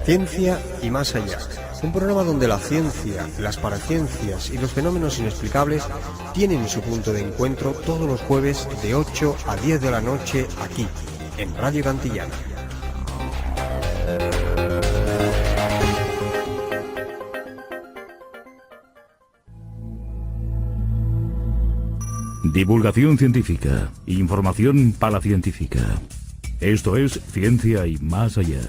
Ciencia y más allá. Un programa donde la ciencia, las paraciencias y los fenómenos inexplicables tienen su punto de encuentro todos los jueves de 8 a 10 de la noche aquí, en Radio Cantillana. Divulgación científica, información palacientífica. Esto es Ciencia y más allá.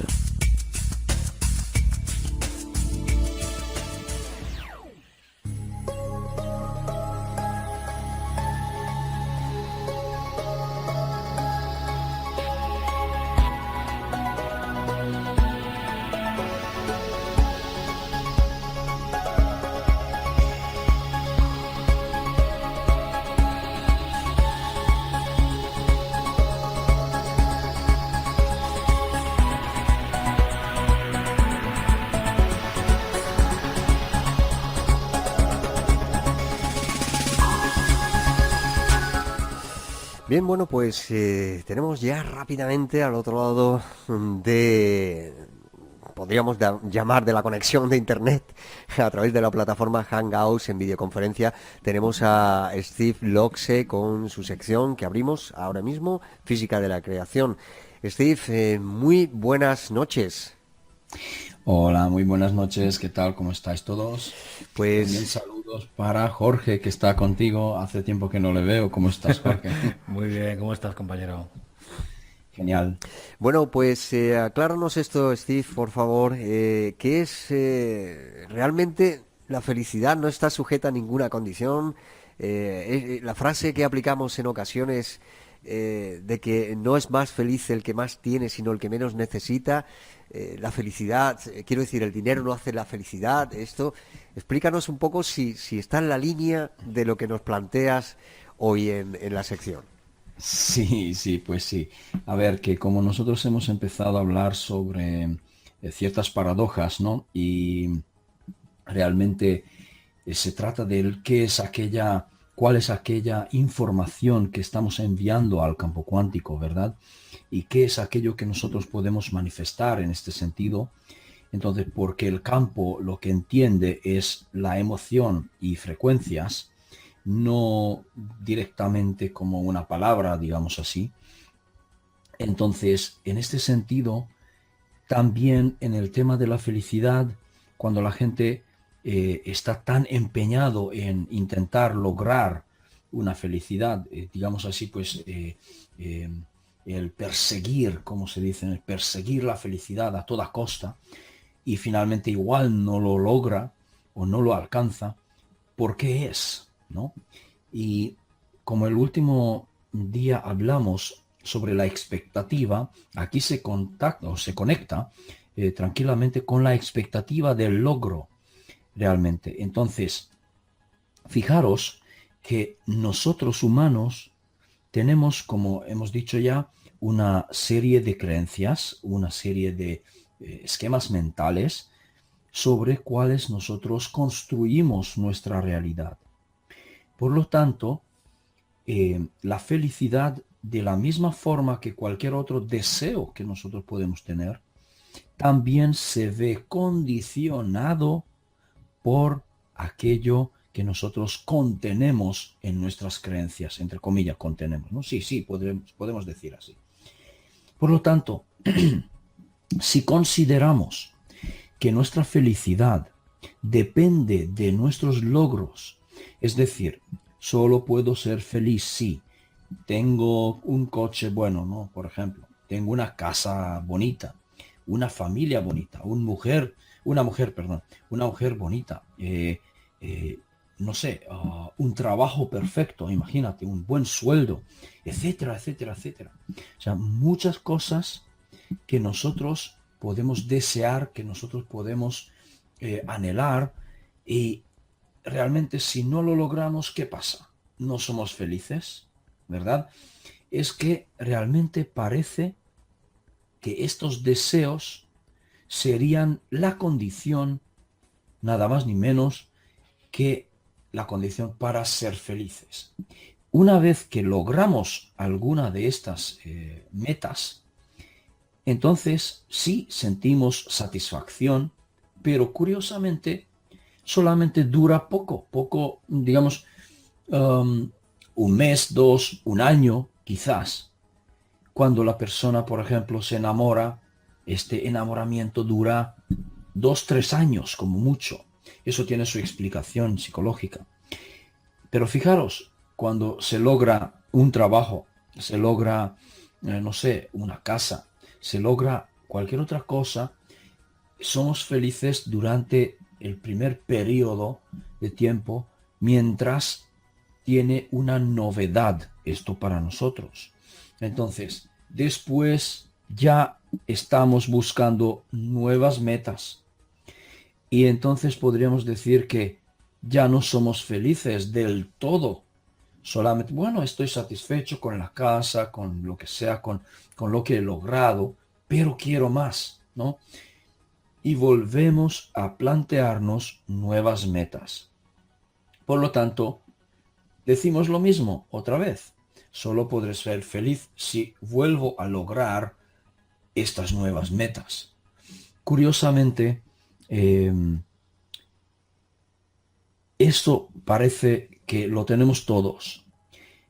Bien, bueno, pues tenemos ya rápidamente al otro lado de, podríamos llamar de la conexión de Internet, a través de la plataforma Hangouts en videoconferencia, tenemos a Steve Loxe con su sección que abrimos ahora mismo, Física de la Creación. Steve, muy buenas noches. Hola, muy buenas noches, ¿qué tal? ¿Cómo estáis todos? Pues También saludos para Jorge, que está contigo. Hace tiempo que no le veo. ¿Cómo estás, Jorge? Muy bien, ¿cómo estás, compañero? Genial. bueno, pues acláranos esto, Steve, por favor. ¿Qué es realmente la felicidad? No está sujeta a ninguna condición. La frase que aplicamos en ocasiones de que no es más feliz el que más tiene, sino el que menos necesita. La felicidad, quiero decir, el dinero no hace la felicidad. Esto, explícanos un poco si está en la línea de lo que nos planteas hoy en la sección. Sí, pues sí. A ver, que como nosotros hemos empezado a hablar sobre ciertas paradojas, ¿no? Y realmente se trata de qué es aquella, cuál es aquella información que estamos enviando al campo cuántico, ¿verdad? Y qué es aquello que nosotros podemos manifestar en este sentido. Entonces, porque el campo lo que entiende es la emoción y frecuencias, no directamente como una palabra, digamos así. Entonces, en este sentido, también en el tema de la felicidad, cuando la gente está tan empeñado en intentar lograr una felicidad, digamos así, pues el perseguir, como se dice, el perseguir la felicidad a toda costa, y finalmente igual no lo logra o no lo alcanza, ¿por qué es? ¿No? Y como el último día hablamos sobre la expectativa, aquí se contacta o se conecta tranquilamente con la expectativa del logro realmente. Entonces, fijaros que nosotros humanos tenemos, como hemos dicho ya, una serie de creencias, una serie de esquemas mentales sobre cuáles nosotros construimos nuestra realidad. Por lo tanto, la felicidad, de la misma forma que cualquier otro deseo que nosotros podemos tener, también se ve condicionado por aquello que nosotros contenemos en nuestras creencias, entre comillas, contenemos, ¿no? Sí, podemos decir así. Por lo tanto, si consideramos que nuestra felicidad depende de nuestros logros, es decir, solo puedo ser feliz si tengo un coche bueno, ¿no? Por ejemplo, tengo una casa bonita, una familia bonita, una mujer bonita, no sé, un trabajo perfecto, imagínate, un buen sueldo, etcétera, etcétera, etcétera. O sea, muchas cosas que nosotros podemos desear, que nosotros podemos anhelar, y realmente si no lo logramos, ¿qué pasa? No somos felices, ¿verdad? Es que realmente parece que estos deseos serían la condición, nada más ni menos, que la condición para ser felices. Una vez que logramos alguna de estas metas, entonces sí sentimos satisfacción, pero curiosamente solamente dura poco, digamos, un mes, dos, un año, quizás. Cuando la persona, por ejemplo, se enamora, este enamoramiento dura 2, 3 años como mucho. Eso tiene su explicación psicológica. Pero fijaros, cuando se logra un trabajo, se logra, no sé, una casa, se logra cualquier otra cosa, somos felices durante el primer periodo de tiempo mientras tiene una novedad esto para nosotros. Entonces, después ya estamos buscando nuevas metas y entonces podríamos decir que ya no somos felices del todo. Solamente, bueno, estoy satisfecho con la casa, con lo que sea, con lo que he logrado, pero quiero más, ¿no? Y volvemos a plantearnos nuevas metas. Por lo tanto, decimos lo mismo otra vez. Solo podré ser feliz si vuelvo a lograr estas nuevas metas. Curiosamente, esto parece que lo tenemos todos,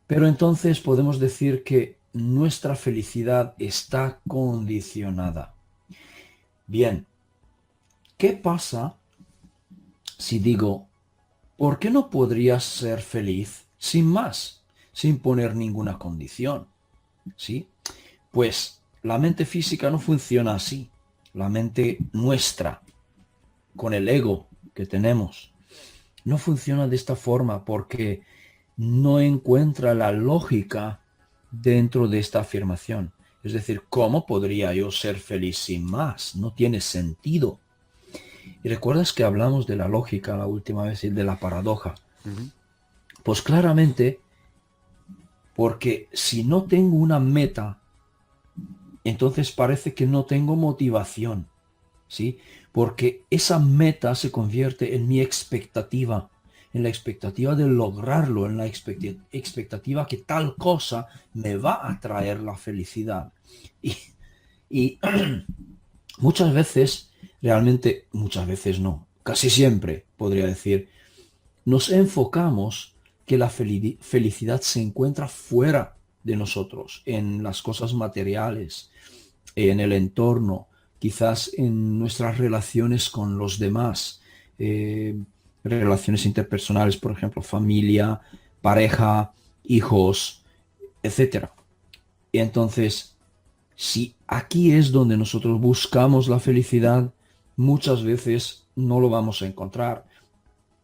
pero entonces podemos decir que nuestra felicidad está condicionada. Bien, ¿qué pasa si digo, ¿por qué no podrías ser feliz sin más, sin poner ninguna condición? ¿Sí? Pues la mente física no funciona así. La mente nuestra, con el ego que tenemos, no funciona de esta forma porque no encuentra la lógica dentro de esta afirmación. Es decir, ¿cómo podría yo ser feliz sin más? No tiene sentido. Y recuerdas que hablamos de la lógica la última vez y de la paradoja. Ujú. Pues claramente, porque si no tengo una meta, entonces parece que no tengo motivación, ¿sí? Porque esa meta se convierte en mi expectativa, en la expectativa de lograrlo, en la expectativa que tal cosa me va a traer la felicidad. Y muchas veces, realmente, muchas veces no, casi siempre podría decir, nos enfocamos que la felicidad se encuentra fuera de nosotros, en las cosas materiales, en el entorno, quizás en nuestras relaciones con los demás, relaciones interpersonales, por ejemplo, familia, pareja, hijos, etcétera. Y entonces, si aquí es donde nosotros buscamos la felicidad, muchas veces no lo vamos a encontrar.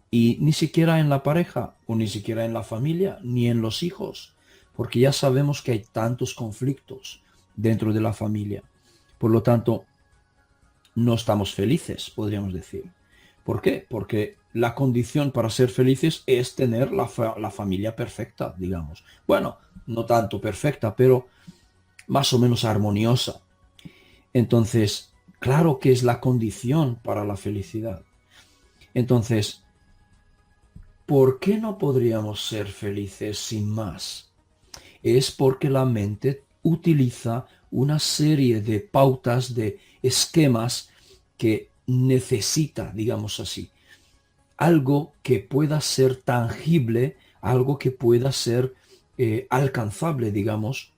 Y ni siquiera en la pareja, o ni siquiera en la familia, ni en los hijos, porque ya sabemos que hay tantos conflictos dentro de la familia. Por lo tanto, no estamos felices, podríamos decir. ¿Por qué? Porque la condición para ser felices es tener la familia perfecta, digamos. Bueno, no tanto perfecta, pero más o menos armoniosa. Entonces, claro que es la condición para la felicidad. Entonces, ¿por qué no podríamos ser felices sin más? Es porque la mente utiliza una serie de pautas, de esquemas que necesita, digamos así, algo que pueda ser tangible, algo que pueda ser alcanzable, digamos,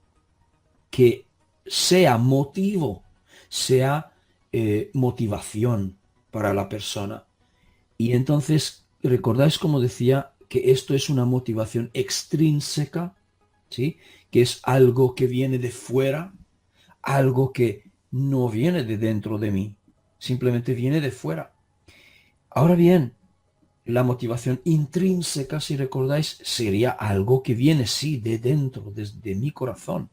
que sea motivo, sea motivación para la persona. Y entonces, ¿recordáis como decía que esto es una motivación extrínseca? ¿Sí? Que es algo que viene de fuera, algo que no viene de dentro de mí, simplemente viene de fuera. Ahora bien, la motivación intrínseca, si recordáis, sería algo que viene, sí, de dentro, desde mi corazón.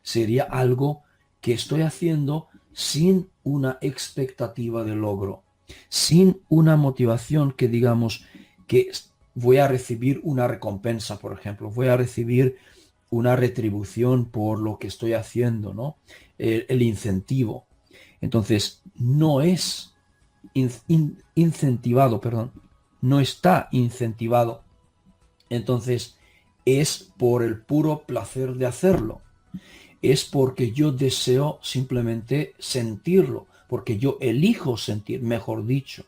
Sería algo que estoy haciendo sin una expectativa de logro, sin una motivación que digamos que voy a recibir una recompensa, por ejemplo, voy a recibir una retribución por lo que estoy haciendo, ¿no? El incentivo. Entonces, no es incentivado, perdón, no está incentivado. Entonces, es por el puro placer de hacerlo. Es porque yo deseo simplemente sentirlo, porque yo elijo sentir, mejor dicho,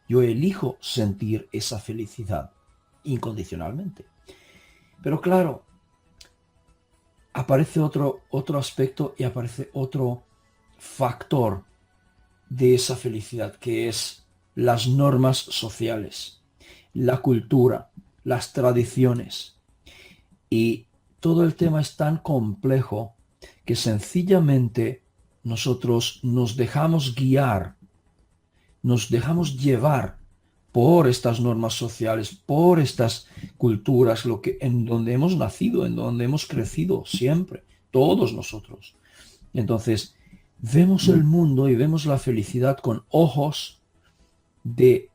yo elijo sentir esa felicidad incondicionalmente. Pero claro, aparece otro aspecto y aparece otro factor de esa felicidad, que es las normas sociales, la cultura, las tradiciones. Y todo el tema es tan complejo que sencillamente nosotros nos dejamos guiar, nos dejamos llevar por estas normas sociales, por estas culturas, en donde hemos nacido, en donde hemos crecido siempre, todos nosotros. Entonces, vemos el mundo y vemos la felicidad con ojos de,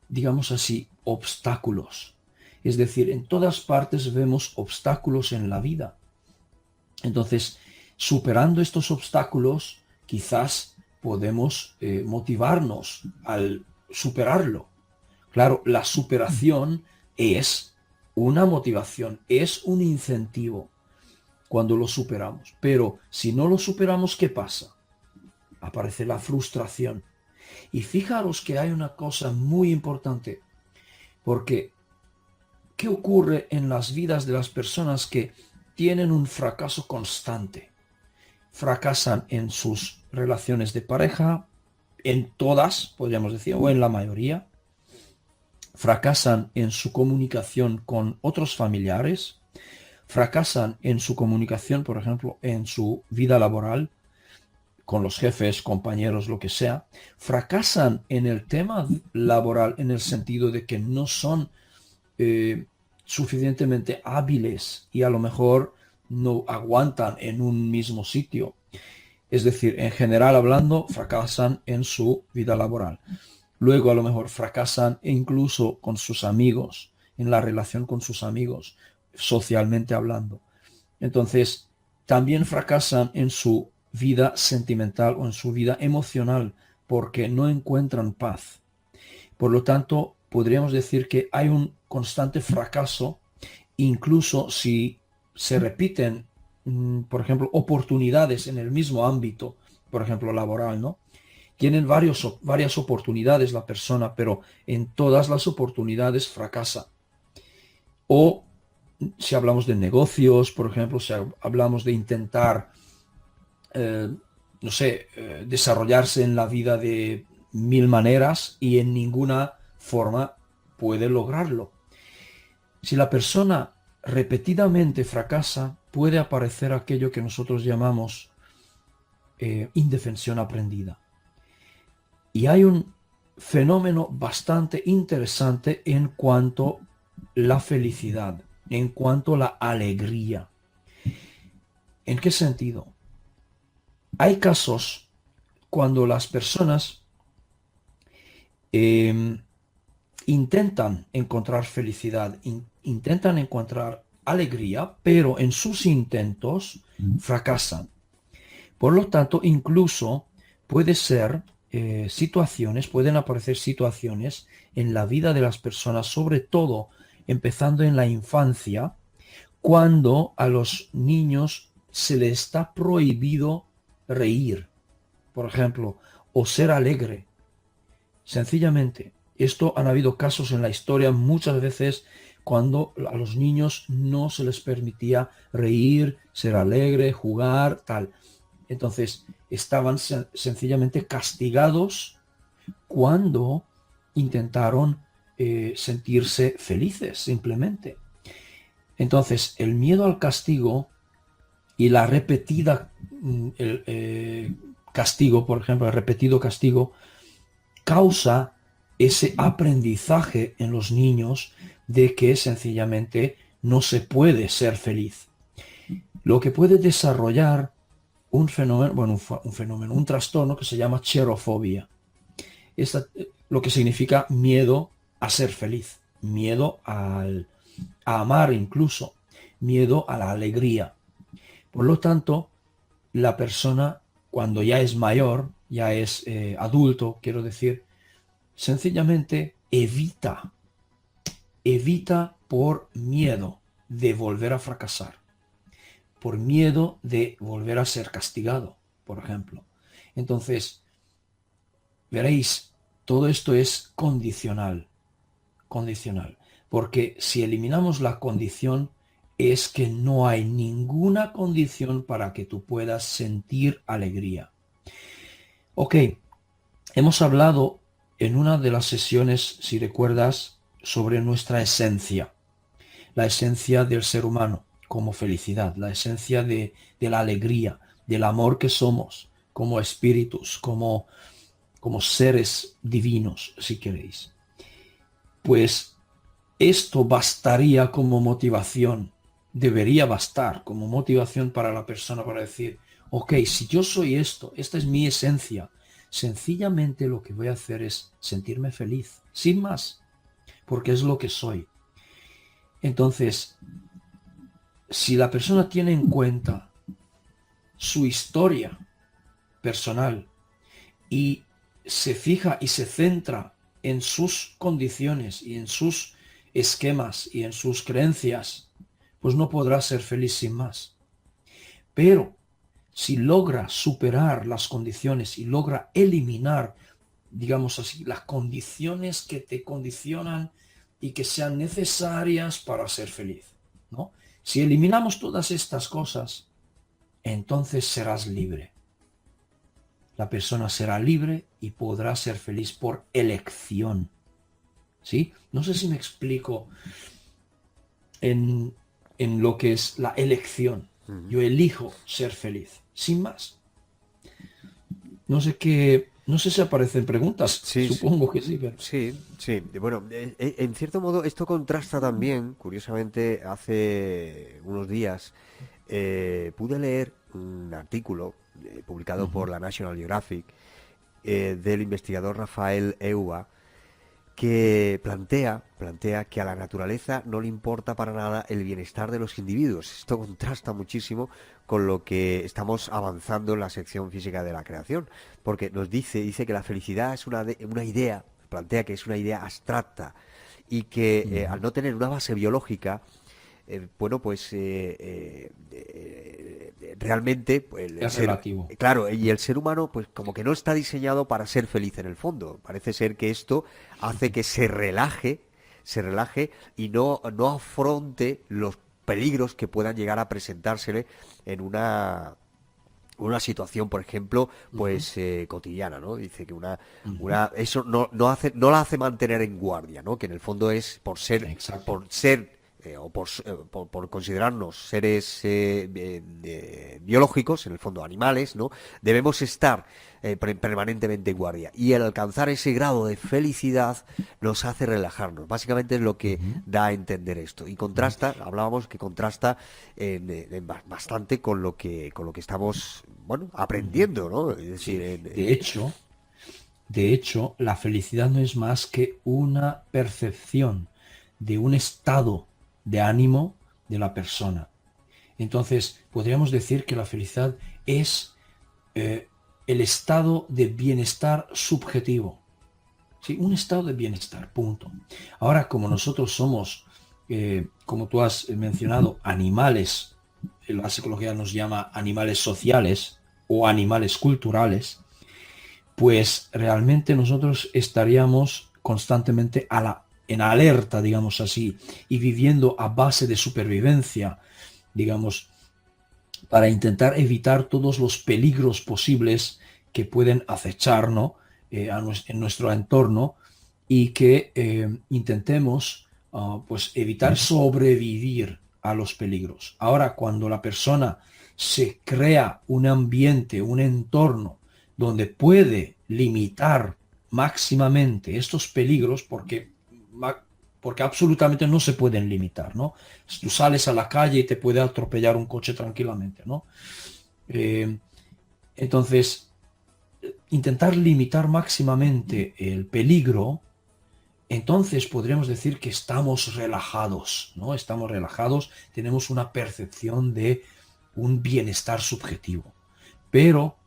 digamos así, obstáculos. Es decir, en todas partes vemos obstáculos en la vida. Entonces, superando estos obstáculos, quizás podemos motivarnos al superarlo. Claro, la superación es una motivación, es un incentivo cuando lo superamos. Pero si no lo superamos, ¿qué pasa? Aparece la frustración. Y fijaros que hay una cosa muy importante, porque ¿qué ocurre en las vidas de las personas que tienen un fracaso constante? Fracasan en sus relaciones de pareja, en todas, podríamos decir, o en la mayoría. Fracasan en su comunicación con otros familiares. Fracasan en su comunicación, por ejemplo, en su vida laboral, con los jefes, compañeros, lo que sea. Fracasan en el tema laboral en el sentido de que no son suficientemente hábiles y a lo mejor no aguantan en un mismo sitio. Es decir, en general hablando, fracasan en su vida laboral. Luego a lo mejor fracasan incluso con sus amigos, en la relación con sus amigos, socialmente hablando. Entonces, también fracasan en su vida sentimental o en su vida emocional porque no encuentran paz. Por lo tanto, podríamos decir que hay un constante fracaso, incluso si se repiten, por ejemplo, oportunidades en el mismo ámbito, por ejemplo, laboral, ¿no? Tienen varias oportunidades la persona, pero en todas las oportunidades fracasa. O si hablamos de negocios, por ejemplo, si hablamos de intentar, desarrollarse en la vida de 1000 maneras y en ninguna forma puede lograrlo. Si la persona repetidamente fracasa, puede aparecer aquello que nosotros llamamos indefensión aprendida. Y hay un fenómeno bastante interesante en cuanto a la felicidad, en cuanto a la alegría. ¿En qué sentido? Hay casos cuando las personas intentan encontrar felicidad, intentan encontrar alegría, pero en sus intentos fracasan. Por lo tanto, incluso pueden aparecer situaciones en la vida de las personas, sobre todo empezando en la infancia, cuando a los niños se les está prohibido reír, por ejemplo, o ser alegre. Sencillamente, esto han habido casos en la historia muchas veces cuando a los niños no se les permitía reír, ser alegre, jugar, tal. Entonces, estaban sencillamente castigados cuando intentaron sentirse felices, simplemente. Entonces, el miedo al castigo y la repetida castigo, por ejemplo, el repetido castigo, causa ese aprendizaje en los niños de que sencillamente no se puede ser feliz. Lo que puede desarrollar un trastorno que se llama cherofobia. Lo que significa miedo a ser feliz, miedo a amar incluso, miedo a la alegría. Por lo tanto, la persona cuando ya es mayor, ya es adulto, quiero decir, sencillamente evita evita por miedo de volver a fracasar, por miedo de volver a ser castigado, por ejemplo. Entonces, veréis, todo esto es condicional, porque si eliminamos la condición, es que no hay ninguna condición para que tú puedas sentir alegría. Ok, hemos hablado en una de las sesiones, si recuerdas, sobre nuestra esencia, la esencia del ser humano como felicidad, la esencia de la alegría, del amor que somos como espíritus, como seres divinos, si queréis. Pues esto bastaría como motivación, debería bastar como motivación para la persona para decir, ok, si yo soy esto, esta es mi esencia, sencillamente lo que voy a hacer es sentirme feliz, sin más, porque es lo que soy. Entonces, si la persona tiene en cuenta su historia personal y se fija y se centra en sus condiciones y en sus esquemas y en sus creencias, pues no podrá ser feliz sin más. Pero si logra superar las condiciones y logra eliminar, digamos así, las condiciones que te condicionan y que sean necesarias para ser feliz, ¿no? Si eliminamos todas estas cosas, entonces serás libre. La persona será libre y podrá ser feliz por elección. ¿Sí? No sé si me explico en lo que es la elección. Yo elijo ser feliz, sin más. No sé si aparecen preguntas. Sí, Supongo que sí, pero... sí, sí. Bueno, en cierto modo esto contrasta también, curiosamente, hace unos días pude leer un artículo publicado por la National Geographic del investigador Rafael Euba, que plantea que a la naturaleza no le importa para nada el bienestar de los individuos. Esto contrasta muchísimo con lo que estamos avanzando en la sección física de la creación, porque nos dice que la felicidad es una idea, plantea que es una idea abstracta y que al no tener una base biológica, bueno, pues realmente pues, Es relativo. claro, y el ser humano pues como que no está diseñado para ser feliz en el fondo. Parece ser que esto hace que se relaje y no afronte los peligros que puedan llegar a presentársele en una situación, por ejemplo, pues cotidiana, ¿no? Dice que eso no la hace mantener en guardia, ¿no? Que en el fondo es Exacto. por considerarnos seres biológicos, en el fondo animales, ¿no? Debemos estar permanentemente en guardia. Y el alcanzar ese grado de felicidad nos hace relajarnos. Básicamente es lo que da a entender esto. Y hablábamos que contrasta bastante con lo que estamos, bueno, aprendiendo, ¿no? Es decir, De hecho, la felicidad no es más que una percepción de un estado de ánimo de la persona. Entonces, podríamos decir que la felicidad es el estado de bienestar subjetivo. Sí, un estado de bienestar, punto. Ahora, como nosotros somos, como tú has mencionado, animales, la psicología nos llama animales sociales o animales culturales, pues realmente nosotros estaríamos constantemente en alerta, digamos así, y viviendo a base de supervivencia, digamos, para intentar evitar todos los peligros posibles que pueden acechar, ¿no? En nuestro entorno y que intentemos pues evitar sobrevivir a los peligros. Ahora, cuando la persona se crea un ambiente, un entorno donde puede limitar máximamente estos peligros, porque absolutamente no se pueden limitar, ¿no? Tú sales a la calle y te puede atropellar un coche tranquilamente, ¿no? Entonces, intentar limitar máximamente el peligro, entonces podríamos decir que estamos relajados, ¿no? Estamos relajados, tenemos una percepción de un bienestar subjetivo, pero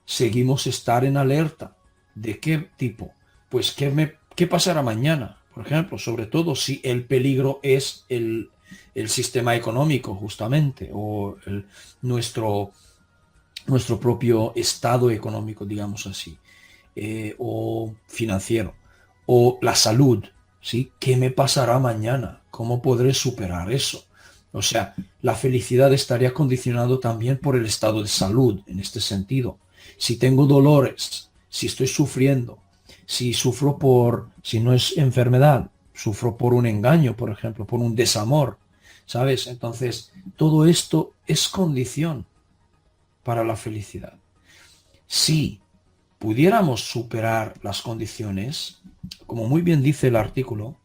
seguimos estar en alerta. ¿De qué tipo? Pues ¿qué pasará mañana? por ejemplo, sobre todo si el peligro es el sistema económico justamente, o nuestro, nuestro propio estado económico, digamos así, o financiero, o la salud, ¿sí? ¿Qué me pasará mañana? ¿Cómo podré superar eso? O sea, la felicidad estaría condicionado también por el estado de salud, en este sentido. Si tengo dolores, si estoy sufriendo, si sufro si no es enfermedad, sufro por un engaño, por ejemplo, por un desamor, ¿sabes? Entonces, todo esto es condición para la felicidad. Si pudiéramos superar las condiciones, como muy bien dice el artículo,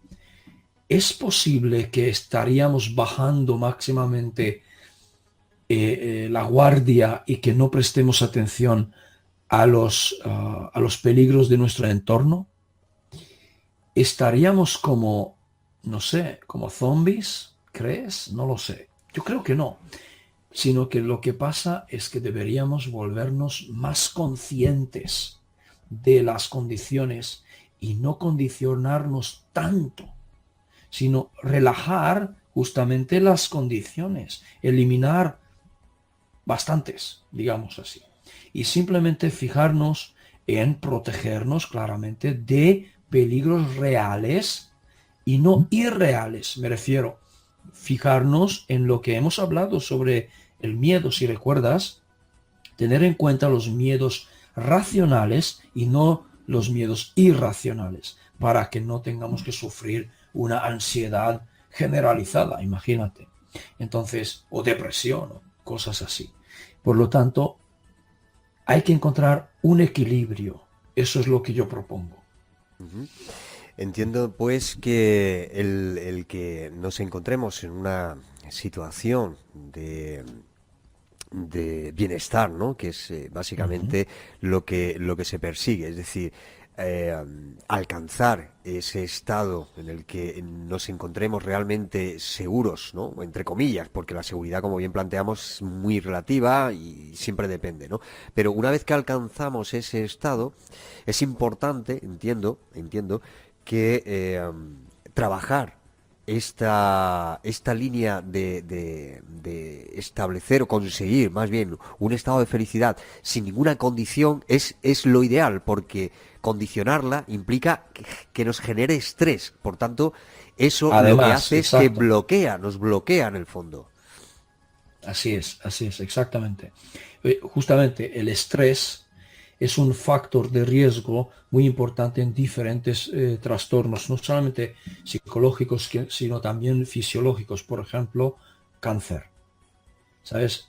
es posible que estaríamos bajando máximamente la guardia y que no prestemos atención a los peligros de nuestro entorno. Estaríamos como, no sé, como zombies, ¿crees? No lo sé. Yo creo que no, sino que lo que pasa es que deberíamos volvernos más conscientes de las condiciones y no condicionarnos tanto, sino relajar justamente las condiciones, eliminar bastantes, digamos así, y simplemente fijarnos en protegernos claramente de peligros reales y no irreales. Me refiero, fijarnos en lo que hemos hablado sobre el miedo, si recuerdas, tener en cuenta los miedos racionales y no los miedos irracionales, para que no tengamos que sufrir una ansiedad generalizada, imagínate. Entonces, o depresión, o cosas así. Por lo tanto, hay que encontrar un equilibrio. Eso es lo que yo propongo. Ujú. Entiendo pues que el que nos encontremos en una situación de bienestar, ¿no? Que es Ujú. básicamente lo que se persigue, es decir, eh, alcanzar ese estado en el que nos encontremos realmente seguros, ¿no? Entre comillas, porque la seguridad, como bien planteamos, es muy relativa y siempre depende, ¿no? Pero una vez que alcanzamos ese estado, es importante, entiendo, que trabajar esta línea de establecer o conseguir más bien un estado de felicidad sin ninguna condición es lo ideal, porque condicionarla implica que nos genere estrés. Por tanto, eso lo que Además, hace es que exacto. nos bloquea en el fondo. Así es, exactamente. Justamente el estrés es un factor de riesgo muy importante en diferentes trastornos, no solamente psicológicos, sino también fisiológicos, por ejemplo, cáncer, ¿sabes?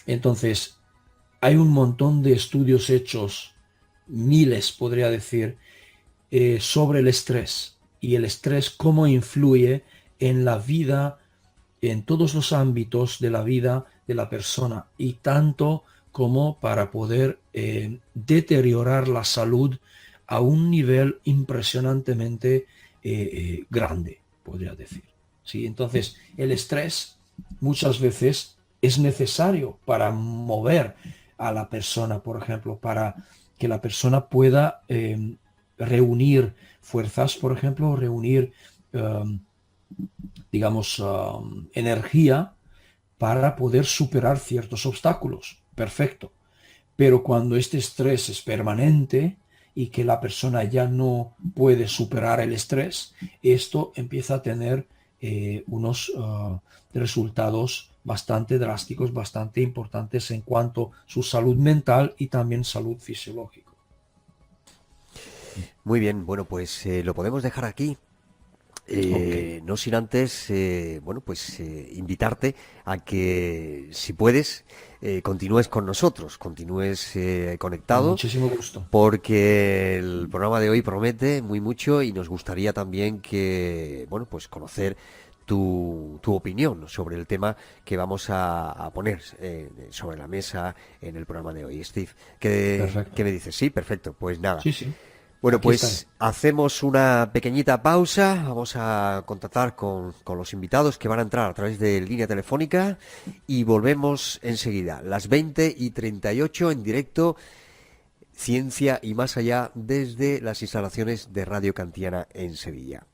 Entonces, hay un montón de estudios hechos, miles podría decir, sobre el estrés y el estrés cómo influye en la vida, en todos los ámbitos de la vida de la persona, y tanto como para poder deteriorar la salud a un nivel impresionantemente grande, podría decir. ¿Sí? Entonces, el estrés muchas veces es necesario para mover a la persona, por ejemplo, para que la persona pueda reunir fuerzas, por ejemplo, reunir eh, digamos, energía para poder superar ciertos obstáculos. Perfecto. Pero cuando este estrés es permanente y que la persona ya no puede superar el estrés, esto empieza a tener unos resultados bastante drásticos, bastante importantes en cuanto a su salud mental y también salud fisiológica. Muy bien, bueno, pues lo podemos dejar aquí. Ok, No sin antes, bueno, pues invitarte a que, si puedes, continúes con nosotros, continúes con conectado, muchísimo gusto. porque el programa de hoy promete muy mucho y nos gustaría también que, bueno, pues conocer tu opinión sobre el tema que vamos a poner sobre la mesa en el programa de hoy. Steve, ¿qué Perfecto. me dices? Sí, perfecto. Pues nada. Sí, sí. Bueno, Aquí estaré. pues hacemos una pequeñita pausa. Vamos a contactar con los invitados que van a entrar a través de línea telefónica y volvemos enseguida. Las 20:38 en directo Ciencia y más allá desde las instalaciones de Radio Kantiana en Sevilla.